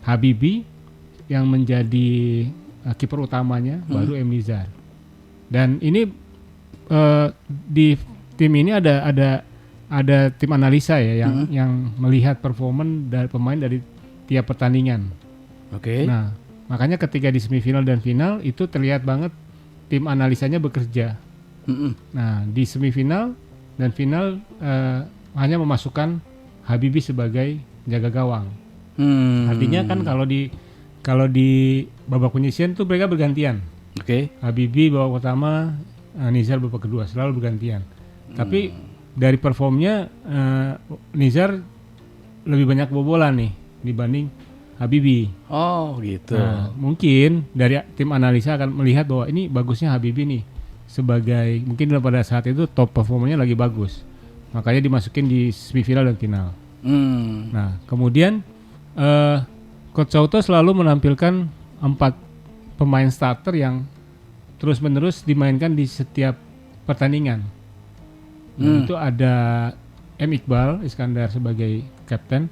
Habibie yang menjadi kiper utamanya, baru M. Nizar. Dan ini di tim ini ada tim analisa ya yang melihat performan dari pemain dari tiap pertandingan. Oke. Nah, makanya ketika di semifinal dan final itu terlihat banget tim analisanya bekerja. Nah, di semifinal dan final hanya memasukkan Habibie sebagai jaga gawang. Artinya kan kalau di babak penyisihan tuh mereka bergantian. Oke. Habibie babak pertama, Nizar babak kedua, selalu bergantian. Tapi dari performnya Nizar lebih banyak kebobolan nih dibanding Habibie. Oh gitu. Nah, mungkin dari tim analisa akan melihat bahwa ini bagusnya Habibie nih sebagai mungkin pada saat itu top performanya lagi bagus. Makanya dimasukin di semifinal dan final. Nah, kemudian Coach Souto selalu menampilkan 4 pemain starter yang terus-menerus dimainkan di setiap pertandingan. Itu ada M. Iqbal Iskandar sebagai kapten,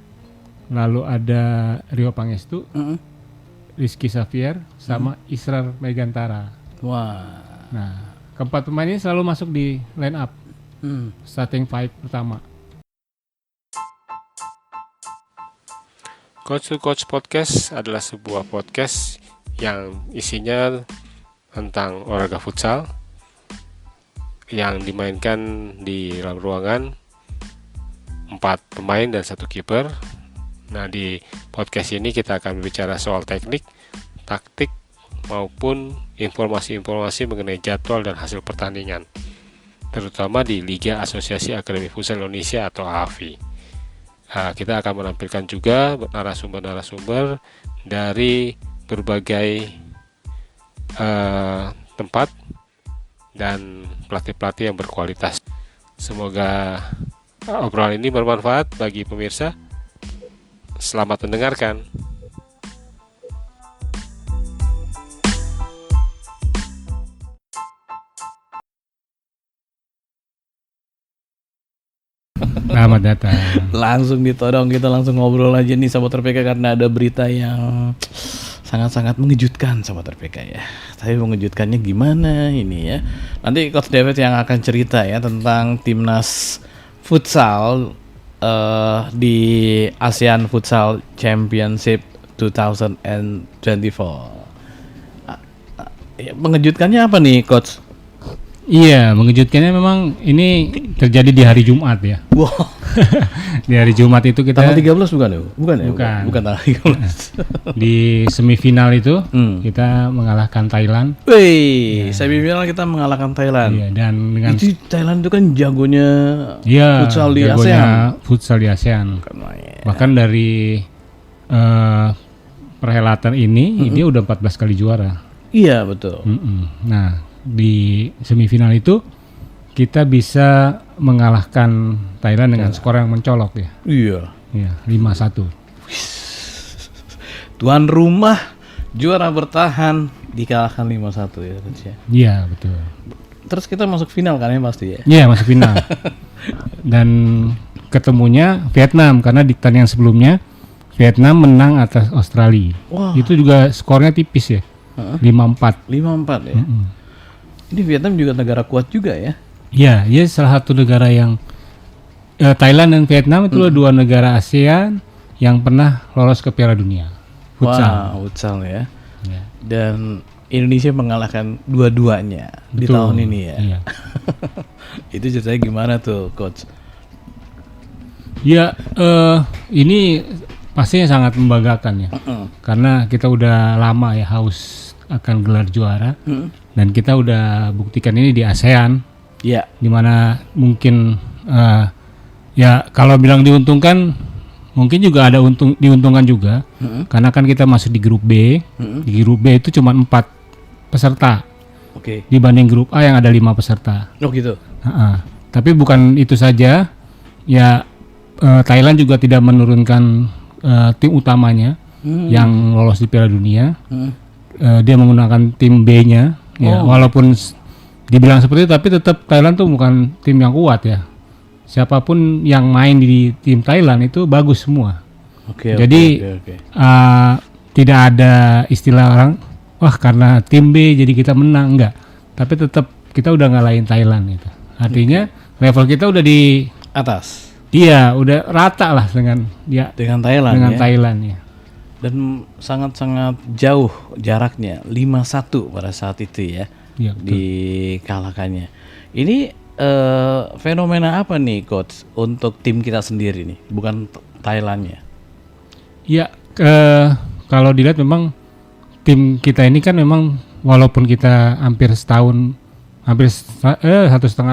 lalu ada Rio Pangestu, Rizky Xavier, sama Israr Megantara. Wah. Nah, keempat pemain ini selalu masuk di line up starting five pertama. Coach to Coach Podcast adalah sebuah podcast yang isinya tentang olahraga futsal yang dimainkan di dalam ruangan 4 pemain dan 1 kiper. Nah, di podcast ini kita akan berbicara soal teknik, taktik, maupun informasi-informasi mengenai jadwal dan hasil pertandingan, terutama di Liga Asosiasi Akademi Futsal Indonesia atau AFI. Kita akan menampilkan juga narasumber-narasumber dari berbagai tempat dan pelatih-pelatih yang berkualitas. Semoga obrolan ini bermanfaat bagi pemirsa. Selamat mendengarkan. Selamat datang. Langsung ditodong, kita langsung ngobrol aja nih Sobat RPK karena ada berita yang sangat-sangat mengejutkan Sobat RPK ya. Tapi mengejutkannya gimana ini ya. Nanti Coach David yang akan cerita ya tentang timnas futsal di ASEAN Futsal Championship 2024. Mengejutkannya apa nih Coach? Iya, mengejutkannya memang ini terjadi di hari Jumat ya. Wow. Di hari Jumat itu kita tanggal 13 bukan ya? Bukan ya? Bukan tanggal 13. Di semifinal itu kita mengalahkan Thailand. Wih, semifinal kita mengalahkan Thailand. Iya, dan dengan itu Thailand itu kan jagonya futsal di ASEAN. Futsal di ASEAN. Bahkan dari perhelatan ini dia udah 14 kali juara. Iya, betul. Nah, di semifinal itu kita bisa mengalahkan Thailand dengan skor yang mencolok ya. Iya. Iya, 5-1. Tuan rumah juara bertahan dikalahkan 5-1 ya, Coach ya. Iya, betul. Terus kita masuk final kan ya pasti ya? Iya, masuk final. Dan ketemunya Vietnam karena di pertandingan sebelumnya Vietnam menang atas Australia. Wah. Itu juga skornya tipis ya. 5-4. 5-4 ya. Ini Vietnam juga negara kuat juga ya? Iya, dia salah satu negara yang Thailand dan Vietnam itu dua negara ASEAN yang pernah lolos ke Piala Dunia futsal. Wow, futsal ya. Dan Indonesia mengalahkan dua-duanya di tahun ini ya. Iya. Itu ceritanya gimana tuh, Coach? Ya, ini pastinya sangat membanggakan ya. Karena kita udah lama ya haus akan gelar juara. Dan kita udah buktikan ini di ASEAN, dimana mungkin ya kalau bilang diuntungkan, mungkin juga ada diuntungkan juga, karena kan kita masuk di grup B, di grup B itu cuma 4 peserta, dibanding grup A yang ada 5 peserta. Oh gitu. Tapi bukan itu saja, ya Thailand juga tidak menurunkan tim utamanya yang lolos di Piala Dunia, dia menggunakan tim B-nya. Ya, walaupun dibilang seperti itu, tapi tetap Thailand tuh bukan tim yang kuat ya. Siapapun yang main di tim Thailand itu bagus semua. Oke. Jadi tidak ada istilah orang wah karena tim B jadi kita menang, enggak. Tapi tetap kita udah ngalahin Thailand gitu. Artinya level kita udah di atas. Iya, udah rata lah dengan Thailand dengan ya. Thailand ya. Dan sangat-sangat jauh jaraknya 5-1 pada saat itu ya. Iya, dikalahkannya. Ini fenomena apa nih coach untuk tim kita sendiri nih, bukan Thailandnya? Ya, kalau dilihat memang tim kita ini kan memang walaupun kita hampir 1,5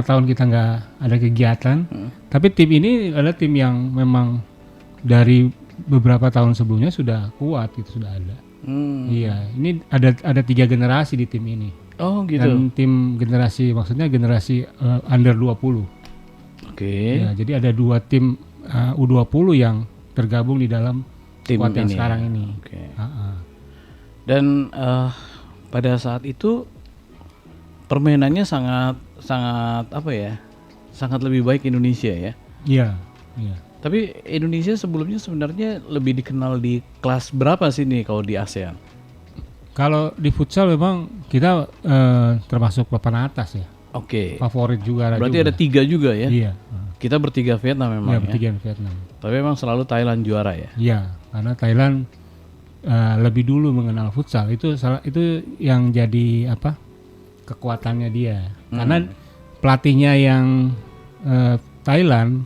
tahun kita nggak ada kegiatan, tapi tim ini adalah tim yang memang dari beberapa tahun sebelumnya sudah kuat, itu sudah ada. Iya, ini ada 3 generasi di tim ini. Oh gitu. Dan tim generasi maksudnya generasi under 20. Oke. Ya, jadi ada 2 tim U20 yang tergabung di dalam Tim squad yang ini sekarang ya. ini. Oke. Ha-ha. Dan pada saat itu permainannya sangat apa ya? Sangat lebih baik Indonesia ya. Iya, iya. Tapi Indonesia sebelumnya sebenarnya lebih dikenal di kelas berapa sih nih kalau di ASEAN? Kalau di futsal memang kita termasuk papan atas ya. Oke. Favorit juga. Berarti ada 3 juga ya? Iya. Kita bertiga Vietnam memang Iya, ya. bertiga Vietnam. Tapi memang selalu Thailand juara ya. Iya, karena Thailand lebih dulu mengenal futsal. Itu yang jadi apa? Kekuatannya dia. Karena pelatihnya yang Thailand,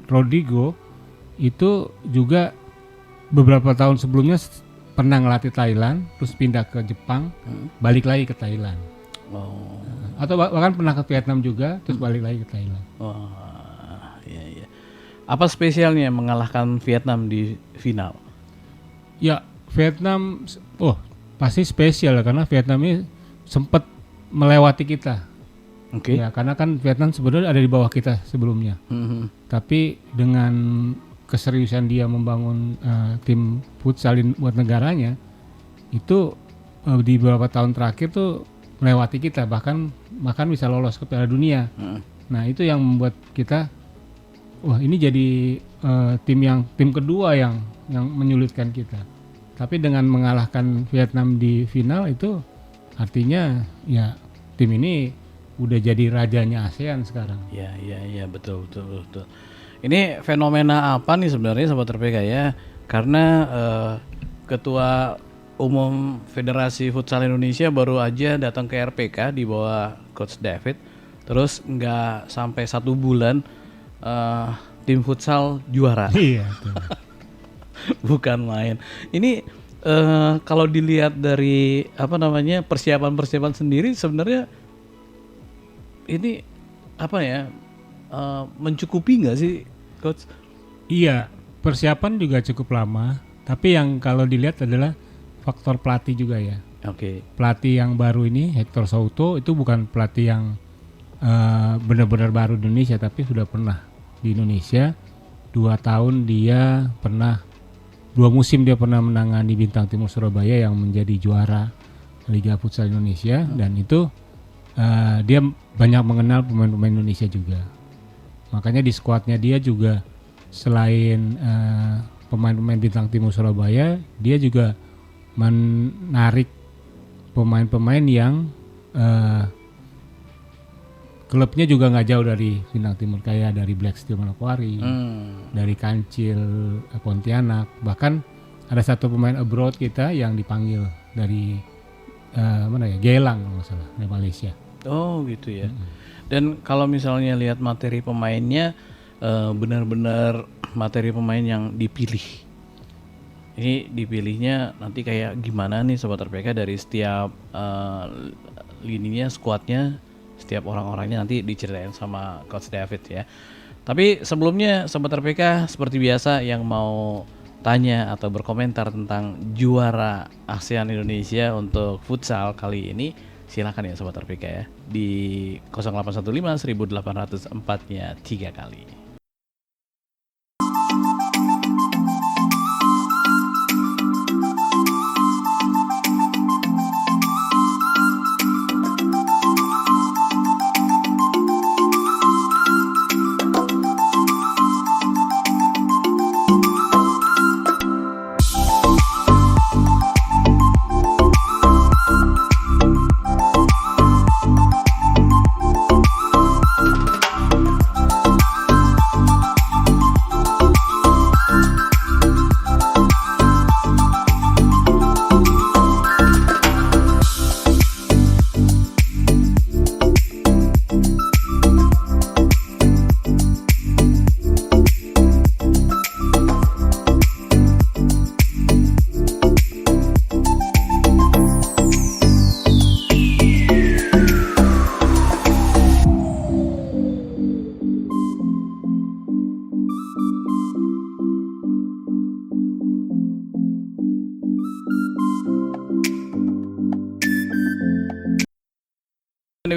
Rodrigo itu juga beberapa tahun sebelumnya pernah ngelatih Thailand, terus pindah ke Jepang, balik lagi ke Thailand. Oh. Atau bahkan pernah ke Vietnam juga, terus balik lagi ke Thailand. Wah, iya. Apa spesialnya mengalahkan Vietnam di final? Ya, Vietnam, pasti spesial karena Vietnam ini sempat melewati kita. Oke. Ya, karena kan Vietnam sebenarnya ada di bawah kita sebelumnya. Tapi dengan keseriusan dia membangun tim futsal buat negaranya, itu di beberapa tahun terakhir tuh melewati kita, bahkan bisa lolos ke Piala Dunia. Nah, itu yang membuat kita, wah ini jadi tim kedua yang menyulitkan kita. Tapi dengan mengalahkan Vietnam di final itu artinya ya tim ini udah jadi rajanya ASEAN sekarang. Iya, betul. Ini fenomena apa nih sebenarnya Sobat RPK ya? Karena Ketua Umum Federasi Futsal Indonesia baru aja datang ke RPK di bawah Coach David. Terus nggak sampai 1 bulan tim futsal juara. Iya. Bukan main. Ini kalau dilihat dari persiapan sendiri sebenarnya ini apa ya? Mencukupi nggak sih Coach? Iya, persiapan juga cukup lama. Tapi yang kalau dilihat adalah faktor pelatih juga ya. Oke. Pelatih yang baru ini Hector Souto itu bukan pelatih yang benar-benar baru di Indonesia, tapi sudah pernah di Indonesia 2 tahun. Dia pernah 2 musim dia pernah menangani Bintang Timur Surabaya yang menjadi juara Liga Futsal Indonesia, dan itu dia banyak mengenal pemain-pemain Indonesia juga. Makanya di skuadnya dia juga selain pemain-pemain Bintang Timur Surabaya, dia juga menarik pemain-pemain yang klubnya juga nggak jauh dari Bintang Timur, kayak dari Black Steel Manokwari, dari Kancil Pontianak. Bahkan ada 1 pemain abroad kita yang dipanggil dari Gelang kalau nggak salah, dari Malaysia. Oh gitu ya. Dan kalau misalnya lihat materi pemainnya, benar-benar materi pemain yang dipilih. Ini dipilihnya nanti kayak gimana nih Sobat RPK, dari setiap lininya, skuadnya, setiap orang-orangnya nanti diceritain sama Coach David ya. Tapi sebelumnya Sobat RPK, seperti biasa yang mau tanya atau berkomentar tentang juara ASEAN Indonesia untuk futsal kali ini, silakan ya Sobat RPK ya, di 0815 1804-nya 3 kali.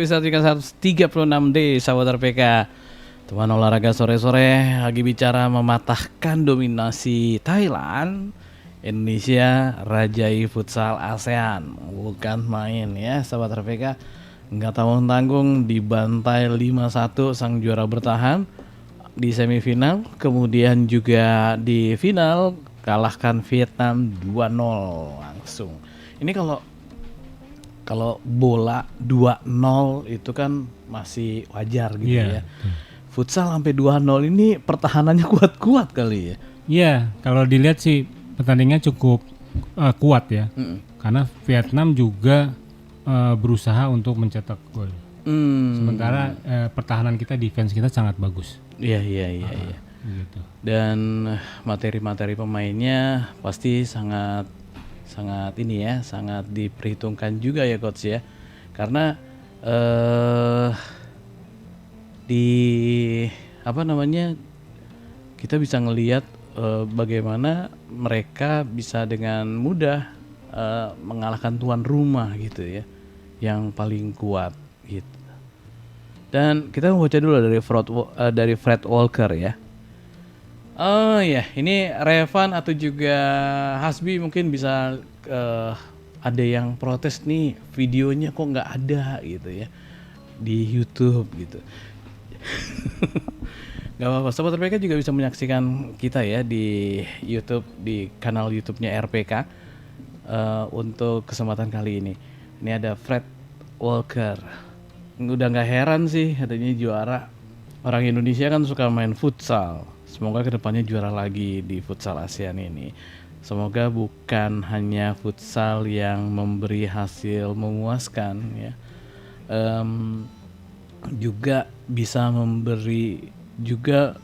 episode 136D sahabat RPK. Teman olahraga sore-sore lagi bicara mematahkan dominasi Thailand. Indonesia rajai futsal ASEAN. Bukan main ya sahabat RPK. Nggak tanggung-tanggung dibantai 5-1 sang juara bertahan di semifinal. Kemudian juga di final kalahkan Vietnam 2-0 langsung. Ini kalau bola 2-0 itu kan masih wajar gitu ya. Futsal sampai 2-0 ini pertahanannya kuat-kuat kali ya. Iya, kalau dilihat sih pertandingannya cukup kuat ya. Karena Vietnam juga berusaha untuk mencetak gol. Sementara pertahanan kita, defense kita sangat bagus. Iya. Gitu. Dan materi-materi pemainnya pasti sangat ini ya, sangat diperhitungkan juga ya coach ya. Karena kita bisa ngelihat bagaimana mereka bisa dengan mudah mengalahkan tuan rumah gitu ya, yang paling kuat gitu. Dan kita mau baca dulu dari Fred Walker ya. Oh ya, ini Revan atau juga Hasbi mungkin bisa ada yang protes nih, videonya kok nggak ada gitu ya di YouTube gitu. Gak apa-apa, sobat RPK juga bisa menyaksikan kita ya di YouTube, di kanal YouTube-nya RPK untuk kesempatan kali ini. Ini ada Fred Walker. Udah nggak heran sih katanya juara. Orang Indonesia kan suka main futsal. Semoga kedepannya juara lagi di futsal ASEAN ini. Semoga bukan hanya futsal yang memberi hasil memuaskan ya, juga bisa memberi juga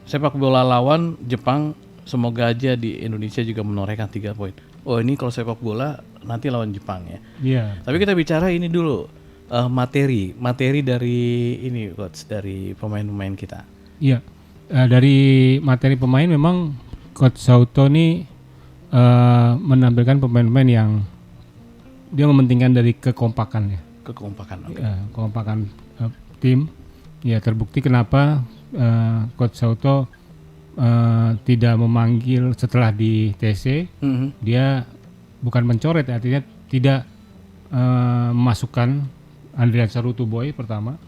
sepak bola lawan Jepang. Semoga aja di Indonesia juga menorehkan 3 poin. Oh ini kalau sepak bola nanti lawan Jepang ya. Iya. Tapi kita bicara ini dulu materi dari ini coach, dari pemain-pemain kita. Iya. Dari materi pemain memang Coach Sauto ini menampilkan pemain-pemain yang dia mementingkan dari kekompakan ya. Kekompakan. Okay. Kekompakan tim. Ya terbukti kenapa Coach Sauto tidak memanggil setelah di TC. Dia bukan mencoret, artinya tidak memasukkan Andrian Sarutuboy pertama.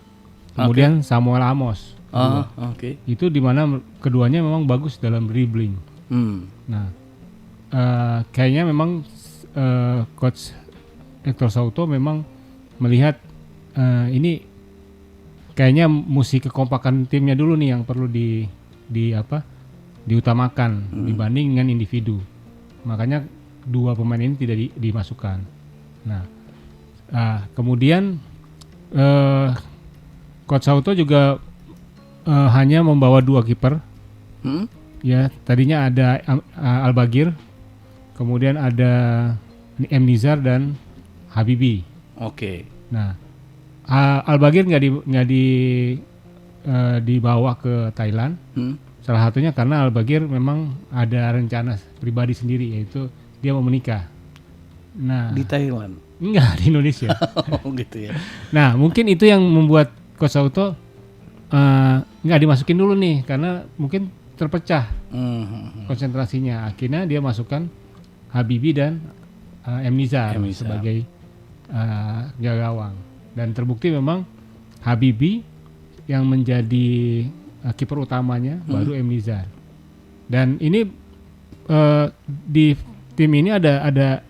Kemudian Samuel Amos. Itu dimana keduanya memang bagus dalam dribbling. Nah, kayaknya memang Coach Hector Sauto memang melihat ini kayaknya mesti kekompakan timnya dulu nih yang perlu diutamakan dibanding dengan individu. Makanya dua pemain ini tidak dimasukkan. Nah, kemudian Coach Sauto juga hanya membawa 2 kiper. Ya, tadinya ada Al-Bagir, kemudian ada M. Nizar dan Habibi. Oke. Nah, Al-Bagir nggak dibawa ke Thailand. Salah satunya karena Al-Bagir memang ada rencana pribadi sendiri, yaitu dia mau menikah. Nah, di Thailand? Enggak, di Indonesia. Oh gitu ya. Nah, mungkin itu yang membuat Coach Sauto nggak dimasukin dulu nih, karena mungkin terpecah konsentrasinya. Akhirnya dia masukkan Habibi dan M. Nizar sebagai jaga gawang. Dan terbukti memang Habibi yang menjadi kiper utamanya, baru M. Nizar. Dan ini di tim ini ada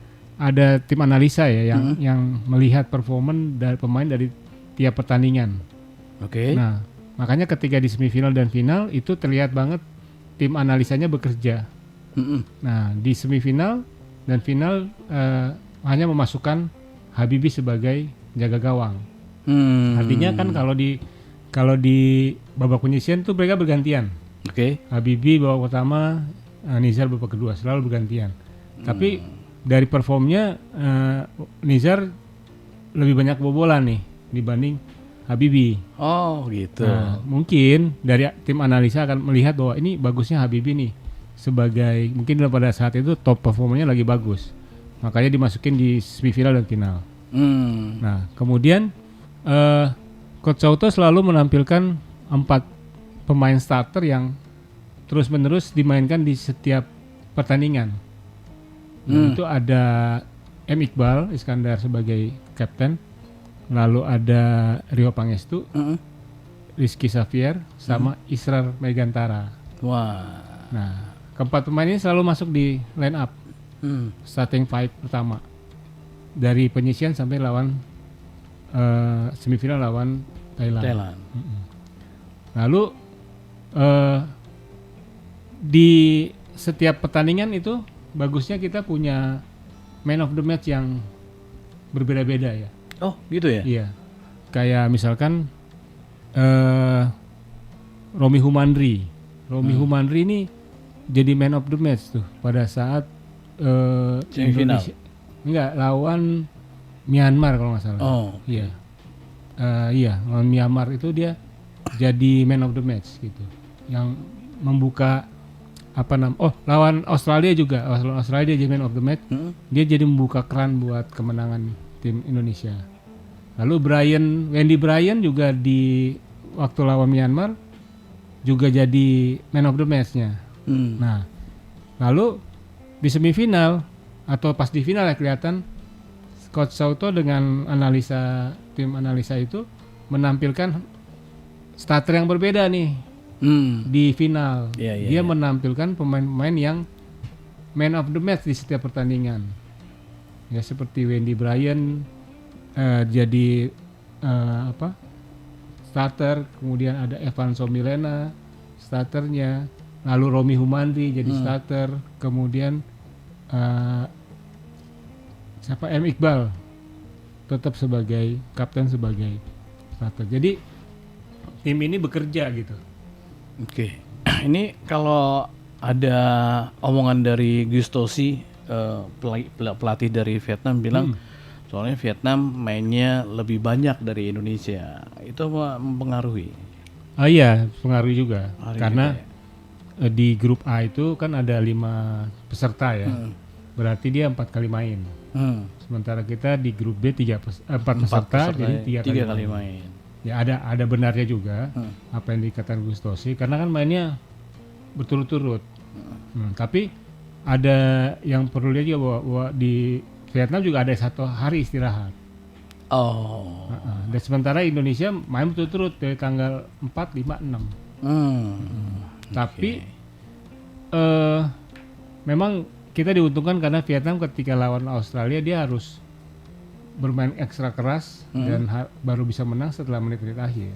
tim analisa ya yang melihat performan dari pemain dari tiap pertandingan. Oke. Nah, makanya ketika di semifinal dan final itu terlihat banget tim analisanya bekerja. Nah, di semifinal dan final hanya memasukkan Habibi sebagai jaga gawang. Artinya kan kalau di babak penyisian tuh mereka bergantian. Oke. Habibi babak pertama, Nizar babak kedua, selalu bergantian. Tapi dari performnya Nizar lebih banyak kebobolan nih dibanding Habibi. Oh gitu. Nah, mungkin dari tim analisa akan melihat bahwa ini bagusnya Habibi nih, sebagai mungkin pada saat itu top performanya lagi bagus, makanya dimasukin di semifinal dan final. Nah kemudian Coach Souto selalu menampilkan 4 pemain starter yang terus-menerus dimainkan di setiap pertandingan. Itu ada M. Iqbal Iskandar sebagai kapten, lalu ada Rio Pangestu, Rizky Xavier, sama Israr Megantara. Wah. Nah, keempat pemain ini selalu masuk di line up starting five pertama dari penyisian sampai lawan semifinal lawan Thailand. Lalu di setiap pertandingan itu bagusnya kita punya man of the match yang berbeda-beda ya. Oh gitu ya? Iya. Kayak misalkan Romi Humandri. Humandri ini jadi man of the match tuh pada saat semifinal. Enggak, lawan Myanmar kalau nggak salah. Oh. Iya. Iya, lawan Myanmar itu dia jadi man of the match gitu. Yang membuka lawan Australia juga. Australia jadi man of the match. Dia jadi membuka keran buat kemenangan tim Indonesia. Lalu Wendy Bryan juga di waktu lawan Myanmar juga jadi man of the match-nya. Nah, lalu di semifinal atau pas di final ya kelihatan Coach Souto dengan tim analisa itu menampilkan starter yang berbeda nih di final. Dia menampilkan pemain-pemain yang man of the match di setiap pertandingan. Ya seperti Wendy Bryan jadi starter, kemudian ada Evan Somilena starternya, lalu Romi Humandri jadi starter, kemudian M. Iqbal tetap sebagai kapten sebagai starter. Jadi tim ini bekerja gitu. Oke. Ini kalau ada omongan dari Gustosi, pelatih dari Vietnam bilang soalnya Vietnam mainnya lebih banyak dari Indonesia. Itu mempengaruhi? Iya, pengaruh juga. Karena juga, di grup A itu kan ada 5 peserta ya. Berarti dia 4 kali main. Sementara kita di grup B 4 peserta jadi 3 kali main. Ya ada benarnya juga apa yang dikatakan Gustosi karena kan mainnya berturut-turut. Tapi ada yang perlu lihat juga bahwa di Vietnam juga ada 1 hari istirahat. Dan sementara Indonesia main berturut-turut dari tanggal 4, 5, 6. Tapi memang kita diuntungkan karena Vietnam ketika lawan Australia dia harus bermain ekstra keras dan baru bisa menang setelah menit-menit akhir.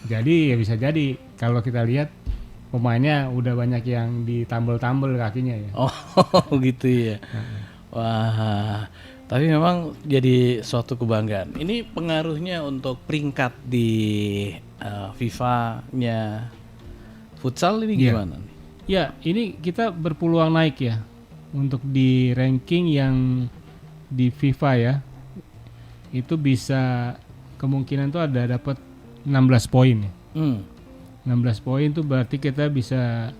Jadi ya bisa jadi kalau kita lihat pemainnya udah banyak yang ditambel-tambel kakinya ya. Oh gitu ya. Wah, tapi memang jadi suatu kebanggaan. Ini pengaruhnya untuk peringkat di FIFA-nya futsal ini gimana nih? Ya, ini kita berpeluang naik ya untuk di ranking yang di FIFA ya. Itu bisa kemungkinan tuh ada dapat 16 poin ya. 16 poin tuh berarti kita bisa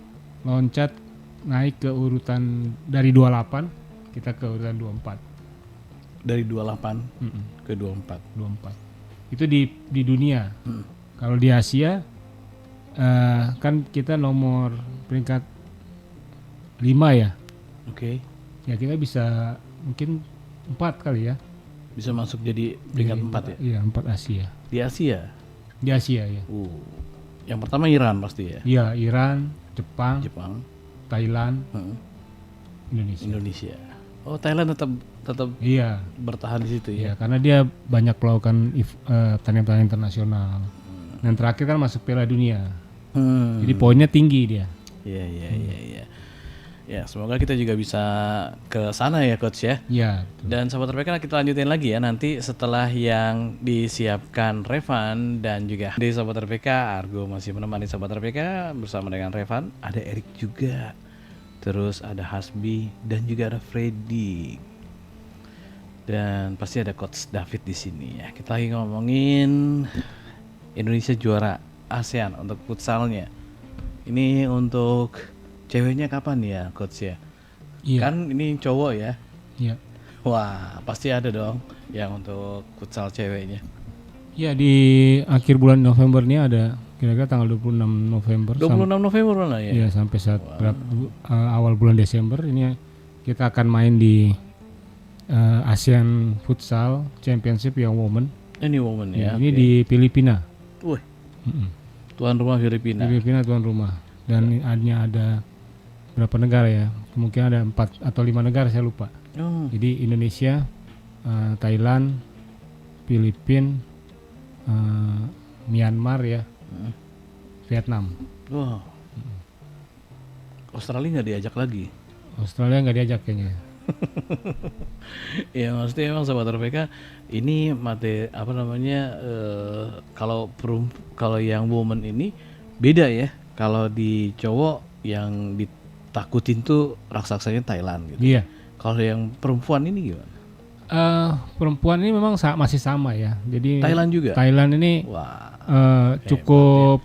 loncat naik ke urutan dari 28 kita ke urutan 24. Dari 28 ke 24. Itu di dunia. Kalau di Asia kan kita nomor peringkat 5 ya. Oke. Ya kita bisa mungkin 4 kali ya. Bisa masuk jadi peringkat 4 ya? Iya, 4 Asia. Di Asia? Di Asia ya. Yang pertama Iran pasti ya? Iya, Iran, Jepang, Thailand, Indonesia. Oh, Thailand tetap iya bertahan di situ ya? Iya, karena dia banyak melakukan pertandingan internasional. Dan terakhir kan masuk Piala Dunia. Jadi poinnya tinggi dia. Iya. Ya, semoga kita juga bisa ke sana ya Coach ya. Iya. Dan Sobat RPK kita lanjutin lagi ya nanti setelah yang disiapkan Revan dan juga di Sobat RPK, Argo masih menemani Sobat RPK bersama dengan Revan, ada Erik juga. Terus ada Hasbi dan juga ada Freddy. Dan pasti ada Coach David di sini ya. Kita lagi ngomongin Indonesia juara ASEAN untuk futsalnya. Ini untuk ceweknya kapan ya Coach ya? Iya. Kan ini cowok ya? Iya. Wah pasti ada dong yang untuk futsal ceweknya. Ya di akhir bulan November ini ada kira-kira tanggal 26 November 26 November mana ya? Iya sampai awal bulan Desember ini kita akan main di ASEAN Futsal Championship yang Women. Ini Women ya. Ini di Filipina. Wih. Tuan rumah Filipina. Filipina tuan rumah. Dan hanya ada berapa negara ya? Kemungkinan ada 4 atau 5 negara saya lupa. Jadi Indonesia, Thailand, Filipina, Myanmar ya, Vietnam. Wow. Australia nggak diajak lagi? Australia nggak diajak kayaknya. Ya maksudnya emang Sobat RPK ini kalau yang woman ini beda ya. Kalau di cowok yang ditakutin tuh raksasanya Thailand gitu. Iya. Kalau yang perempuan ini gimana? Perempuan ini memang masih sama ya. Jadi Thailand juga. Thailand ini cukup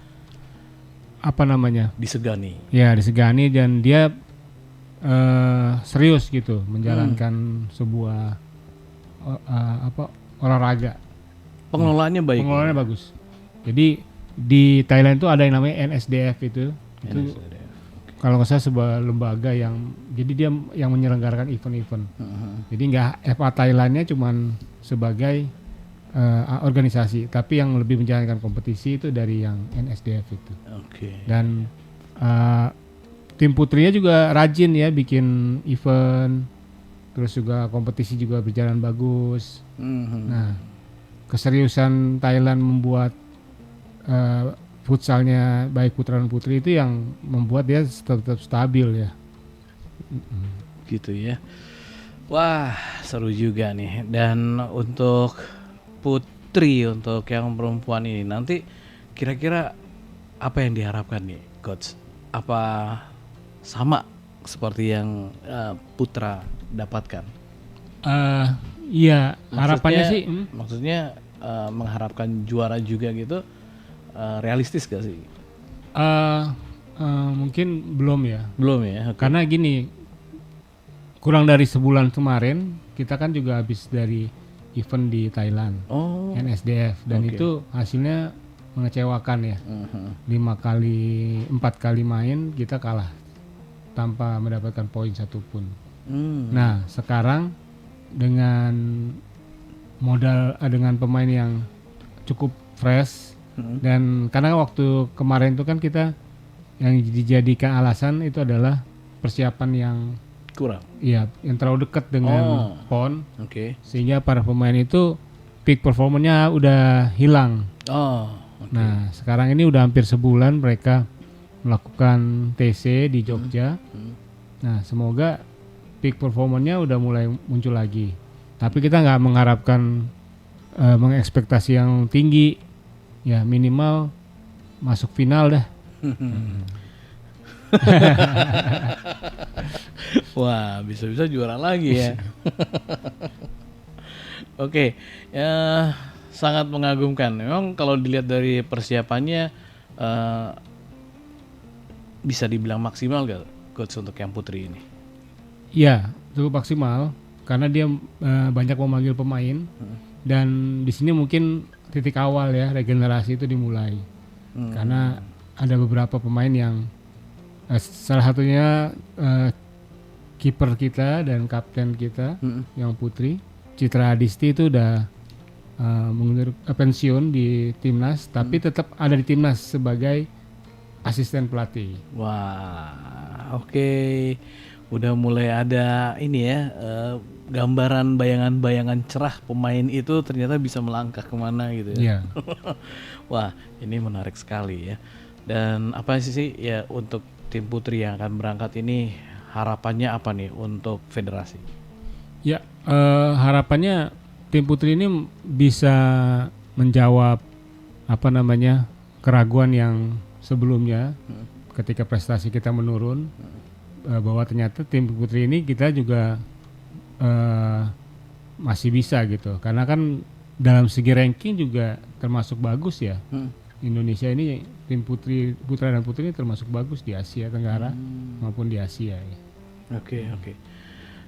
disegani. Ya disegani dan dia serius gitu menjalankan sebuah olahraga. Pengelolaannya baik. Pengelolaannya bagus. Jadi di Thailand itu ada yang namanya NSDF itu kalau nggak salah sebuah lembaga yang jadi dia yang menyelenggarakan event-event. Jadi nggak FA Thailandnya cuman sebagai organisasi, tapi yang lebih menjalankan kompetisi itu dari yang NSDF itu. Dan tim putrinya juga rajin ya bikin event, terus juga kompetisi juga berjalan bagus. Nah, keseriusan Thailand membuat futsalnya baik putra dan putri itu yang membuat dia tetap stabil ya. Gitu ya. Wah, seru juga nih. Dan untuk putri, untuk yang perempuan ini nanti kira-kira apa yang diharapkan nih, Coach? Apa sama seperti yang putra dapatkan? Iya, harapannya sih. Maksudnya mengharapkan juara juga gitu, realistis gak sih? Mungkin belum ya. Belum ya. Karena gini, kurang dari sebulan kemarin kita kan juga habis dari event di Thailand, NSDF, dan itu hasilnya mengecewakan ya. 4 kali main kita kalah tanpa mendapatkan poin satupun. Nah sekarang dengan dengan pemain yang cukup fresh, dan karena waktu kemarin itu kan kita yang dijadikan alasan itu adalah persiapan yang kurang. Iya, yang terlalu dekat dengan PON. Sehingga para pemain itu peak performanya udah hilang. Nah, sekarang ini udah hampir sebulan mereka melakukan TC di Jogja. Nah, semoga peak performanya udah mulai muncul lagi. Tapi kita nggak mengharapkan mengekspektasi yang tinggi. Ya, minimal masuk final dah. Wah, bisa-bisa juara lagi ya. Oke, ya sangat mengagumkan. Memang kalau dilihat dari persiapannya bisa dibilang maksimal gak, Coach, untuk yang putri ini? Iya, cukup maksimal karena dia banyak memanggil pemain dan di sini mungkin titik awal ya regenerasi itu dimulai. Karena ada beberapa pemain yang salah satunya kiper kita dan kapten kita yang putri Citra Adisti itu udah pensiun di timnas, tapi tetap ada di timnas sebagai asisten pelatih. Wah, oke. Udah mulai ada ini ya, gambaran bayangan-bayangan cerah pemain itu ternyata bisa melangkah kemana gitu ya. Wah, ini menarik sekali ya. Dan apa sih ya untuk tim putri yang akan berangkat ini, harapannya apa nih untuk federasi? Ya, harapannya tim putri ini bisa menjawab keraguan yang sebelumnya ketika prestasi kita menurun, bahwa ternyata tim putri ini kita juga masih bisa gitu. Karena kan dalam segi ranking juga termasuk bagus ya. Indonesia ini tim putra dan putri ini termasuk bagus di Asia Tenggara maupun di Asia ya.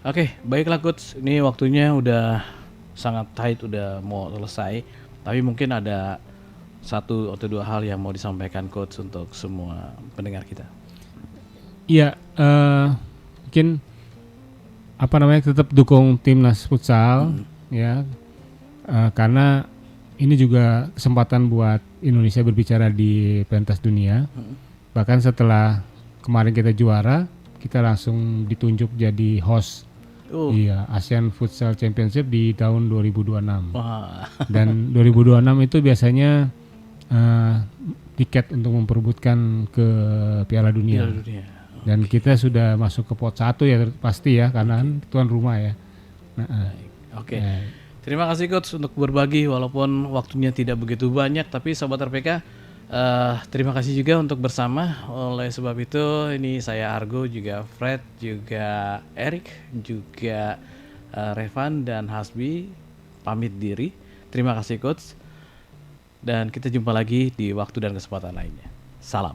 Oke, baiklah Coach. Ini waktunya udah sangat tight, udah mau selesai. Tapi mungkin ada satu atau dua hal yang mau disampaikan coach untuk semua pendengar kita. Iya, mungkin tetap dukung timnas futsal ya, karena ini juga kesempatan buat Indonesia berbicara di pentas dunia. Bahkan setelah kemarin kita juara, kita langsung ditunjuk jadi host ASEAN Futsal Championship di tahun 2026. Wah. Dan 2026 itu biasanya tiket untuk memperebutkan ke Piala Dunia. Dan kita sudah masuk ke pot 1 ya pasti ya, karena tuan rumah ya. Oke. Terima kasih coach untuk berbagi walaupun waktunya tidak begitu banyak, tapi sobat RPK terima kasih juga untuk bersama. Oleh sebab itu ini saya Argo, juga Fred, juga Erik, juga Revan dan Hasbi pamit diri. Terima kasih coach. Dan kita jumpa lagi di waktu dan kesempatan lainnya. Salam.